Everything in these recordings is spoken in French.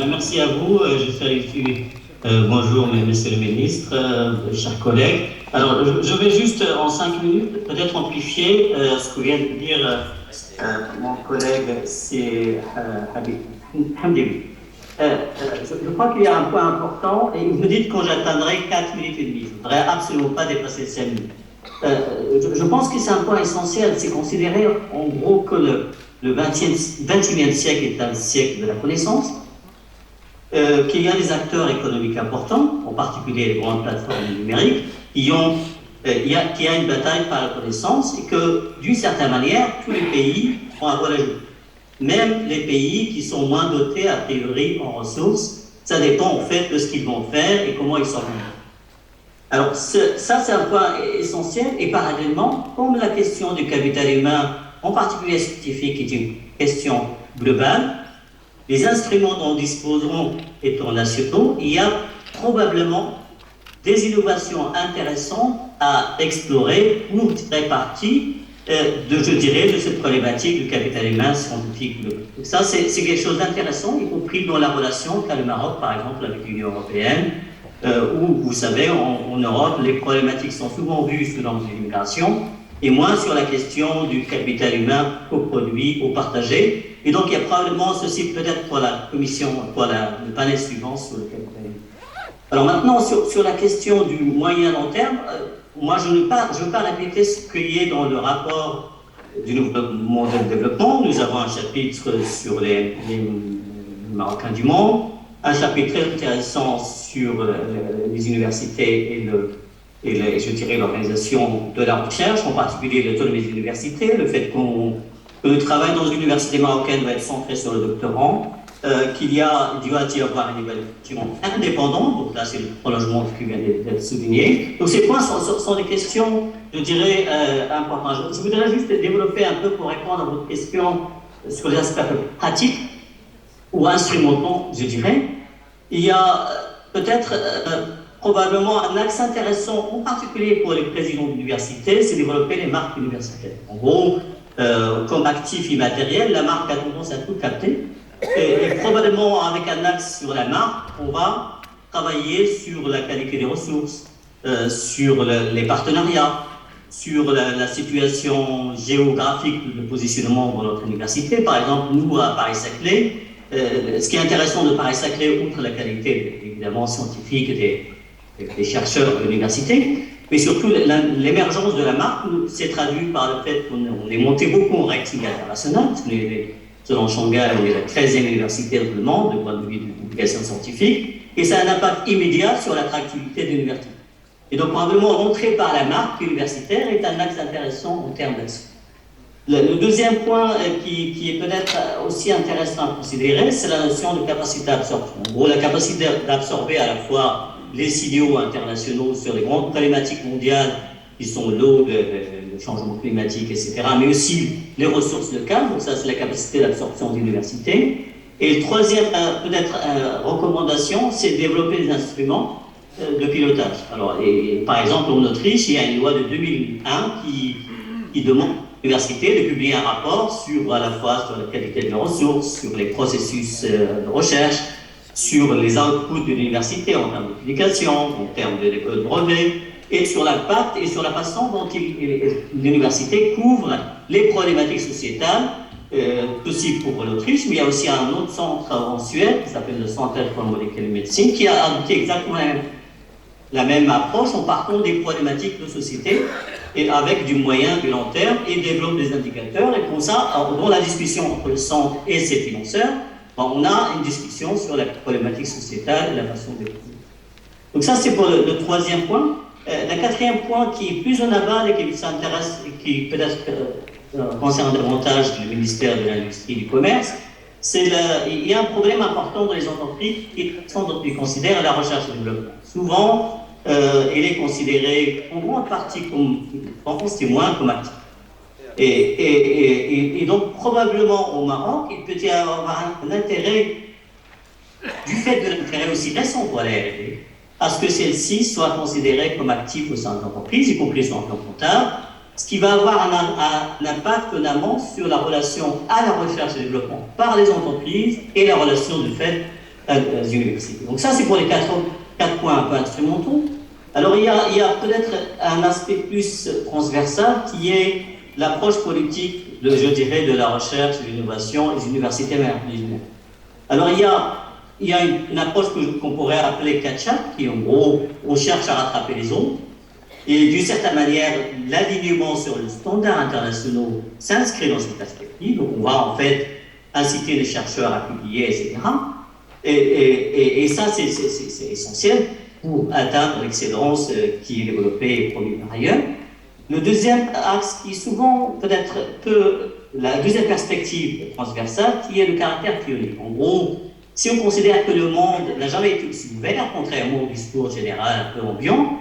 Merci à vous. Je salue bonjour, monsieur le ministre, chers collègues. Alors, je vais juste en 5 minutes peut-être amplifier ce que vient de dire mon collègue, c'est Hamdi. Je crois qu'il y a un point important, et vous me dites quand j'atteindrai 4 minutes et demie. Je ne voudrais absolument pas dépasser 5 minutes. Je pense que c'est un point essentiel, c'est considérer en gros que le 21e siècle est un siècle de la connaissance, qu'il y a des acteurs économiques importants, en particulier les grandes plateformes numériques, qui a une bataille par la connaissance et que, d'une certaine manière, tous les pays vont avoir la joue. Même les pays qui sont moins dotés, a priori, en ressources, ça dépend en fait de ce qu'ils vont faire et comment ils s'organisent. Alors, ça, c'est un point essentiel, et parallèlement, comme la question du capital humain, en particulier scientifique, est une question globale, les instruments dont nous disposerons étant nationaux, il y a probablement des innovations intéressantes à explorer pour tirer parti de cette problématique du capital humain scientifique. Donc ça, c'est quelque chose d'intéressant, y compris dans la relation qu'a le Maroc, par exemple, avec l'Union européenne, où, vous savez, en Europe, les problématiques sont souvent vues sous l'angle de l'immigration, et moins sur la question du capital humain coproduit ou partagé. Et donc, il y a probablement ceci peut-être pour la commission, pour le panel suivant sur le capital humain. Alors maintenant, sur la question du moyen long terme, moi, je ne veux pas répéter ce qu'il y a dans le rapport du nouveau modèle de développement. Nous avons un chapitre sur les Marocains du monde, un chapitre très intéressant sur les universités et je dirais l'organisation de la recherche, en particulier l'autonomie des universités, le fait que le travail dans une université marocaine doit être centré sur le doctorant, qu'il doit y avoir une évaluation indépendante, donc là c'est le prolongement qui vient d'être souligné. Donc ces points sont des questions, je dirais, importantes. Je voudrais juste développer un peu pour répondre à votre question sur les aspects pratiques ou instrumentaux, je dirais. Il y a peut-être probablement un axe intéressant, en particulier pour les présidents d'université, c'est développer les marques universitaires. En gros, comme actif immatériel, la marque a tendance à tout capter. Et probablement avec un axe sur la marque, on va travailler sur la qualité des ressources, sur les partenariats, sur la situation géographique de positionnement dans notre université. Par exemple, nous, à Paris-Saclay, ce qui est intéressant de Paris-Saclay, outre la qualité évidemment scientifique des chercheurs de l'université, mais surtout l'émergence de la marque s'est traduite par le fait qu'on est monté beaucoup en ranking international, parce que selon Shanghai, on est la 13e université dans le monde, du point de vue de publication scientifique, et ça a un impact immédiat sur l'attractivité de l'université. Et donc, probablement, l'entrée par la marque universitaire est un axe intéressant en termes d'action. Le deuxième point qui est peut-être aussi intéressant à considérer, c'est la notion de capacité d'absorption. En gros, la capacité d'absorber à la fois les signaux internationaux sur les grandes problématiques mondiales qui sont l'eau, le changement climatique, etc., mais aussi les ressources locales. Donc ça, c'est la capacité d'absorption de l'université. Et le troisième, peut-être, recommandation, c'est de développer des instruments de pilotage. Alors, par exemple, en Autriche, il y a une loi de 2001 qui demande à l'université de publier un rapport à la fois sur la qualité des ressources, sur les processus de recherche, sur les outputs de l'université en termes de publication, en termes de brevets, et sur l'impact et sur la façon dont l'université couvre les problématiques sociétales, aussi pour l'Autriche, mais il y a aussi un autre centre en Suède qui s'appelle le Centre for Molecular Medicine, qui a adopté exactement la même approche en partant des problématiques de société et avec du moyen, du long terme, et développe des indicateurs. Et pour ça, dans la discussion entre le centre et ses financeurs, on a une discussion sur la problématique sociétale et la façon de. Donc ça, c'est pour le troisième point. Le quatrième point qui est plus en aval et qui s'intéresse, et qui peut-être concerne davantage le ministère de l'Industrie et du Commerce, il y a un problème important dans les entreprises qui sont dont ils considèrent la recherche et le développement. Souvent, elle est considérée en grande partie en France, c'est moins comme actif. Et donc, probablement au Maroc, il peut y avoir un intérêt, du fait de l'intérêt aussi récent pour la R&D, à ce que celle-ci soit considérée comme active au sein de l'entreprise, y compris sur un plan comptable, ce qui va avoir un impact notamment sur la relation à la recherche et développement par les entreprises et la relation de fait universités. Donc ça, c'est pour les quatre points un peu instrumentaux. Alors il y a peut-être un aspect plus transversal qui est l'approche politique, je dirais, de la recherche, de l'innovation et des universités même. Alors il y a une approche qu'on pourrait appeler catch-up, qui en gros, on cherche à rattraper les autres. Et d'une certaine manière, l'alignement sur les standards internationaux s'inscrit dans cette perspective. Donc on va en fait inciter les chercheurs à publier, etc. Et ça, c'est essentiel pour atteindre l'excellence qui est développée et produite par ailleurs. Le deuxième axe qui est souvent peut-être la deuxième perspective transversale, qui est le caractère pionnier. En gros, si on considère que le monde n'a jamais été aussi ouvert, contrairement au discours général un peu ambiant,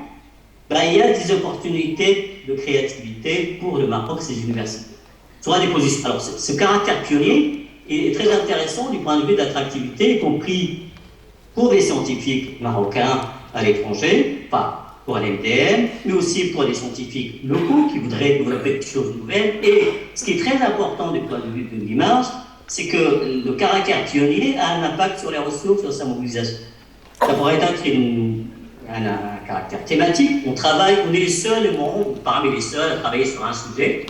ben, il y a des opportunités de créativité pour le Maroc et ses universités. Soit des positions. Alors, ce caractère pionnier est très intéressant du point de vue de l'attractivité, y compris pour les scientifiques marocains à l'étranger, pas pour l'MDM, mais aussi pour les scientifiques locaux qui voudraient développer des choses nouvelles. Et ce qui est très important du point de vue de l'image, c'est que le caractère pionnier a un impact sur les ressources, sur sa mobilisation. Ça pourrait être un caractère thématique. On est les seuls au monde, parmi les seuls, à travailler sur un sujet.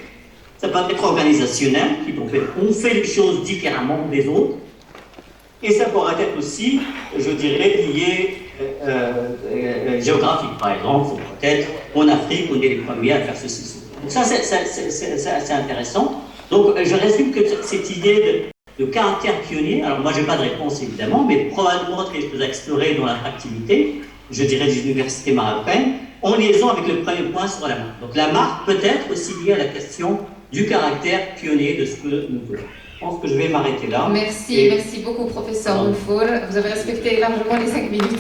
Ça peut être organisationnel, on fait les choses différemment des autres. Et ça pourrait être aussi, je dirais, lié géographique. Par exemple, peut-être en Afrique, on est les premiers à faire ceci. Donc ça, c'est intéressant. Donc je résume que cette idée de caractère pionnier, alors moi je n'ai pas de réponse évidemment, mais probablement que je peux explorer dans l'attractivité, je dirais des universités marocaines, en liaison avec le premier point sur la marque. Donc la marque peut être aussi liée à la question du caractère pionnier de ce que nous voulons. Je pense que je vais m'arrêter là. Merci beaucoup professeur Mounfoul. Vous avez respecté largement les 5 minutes.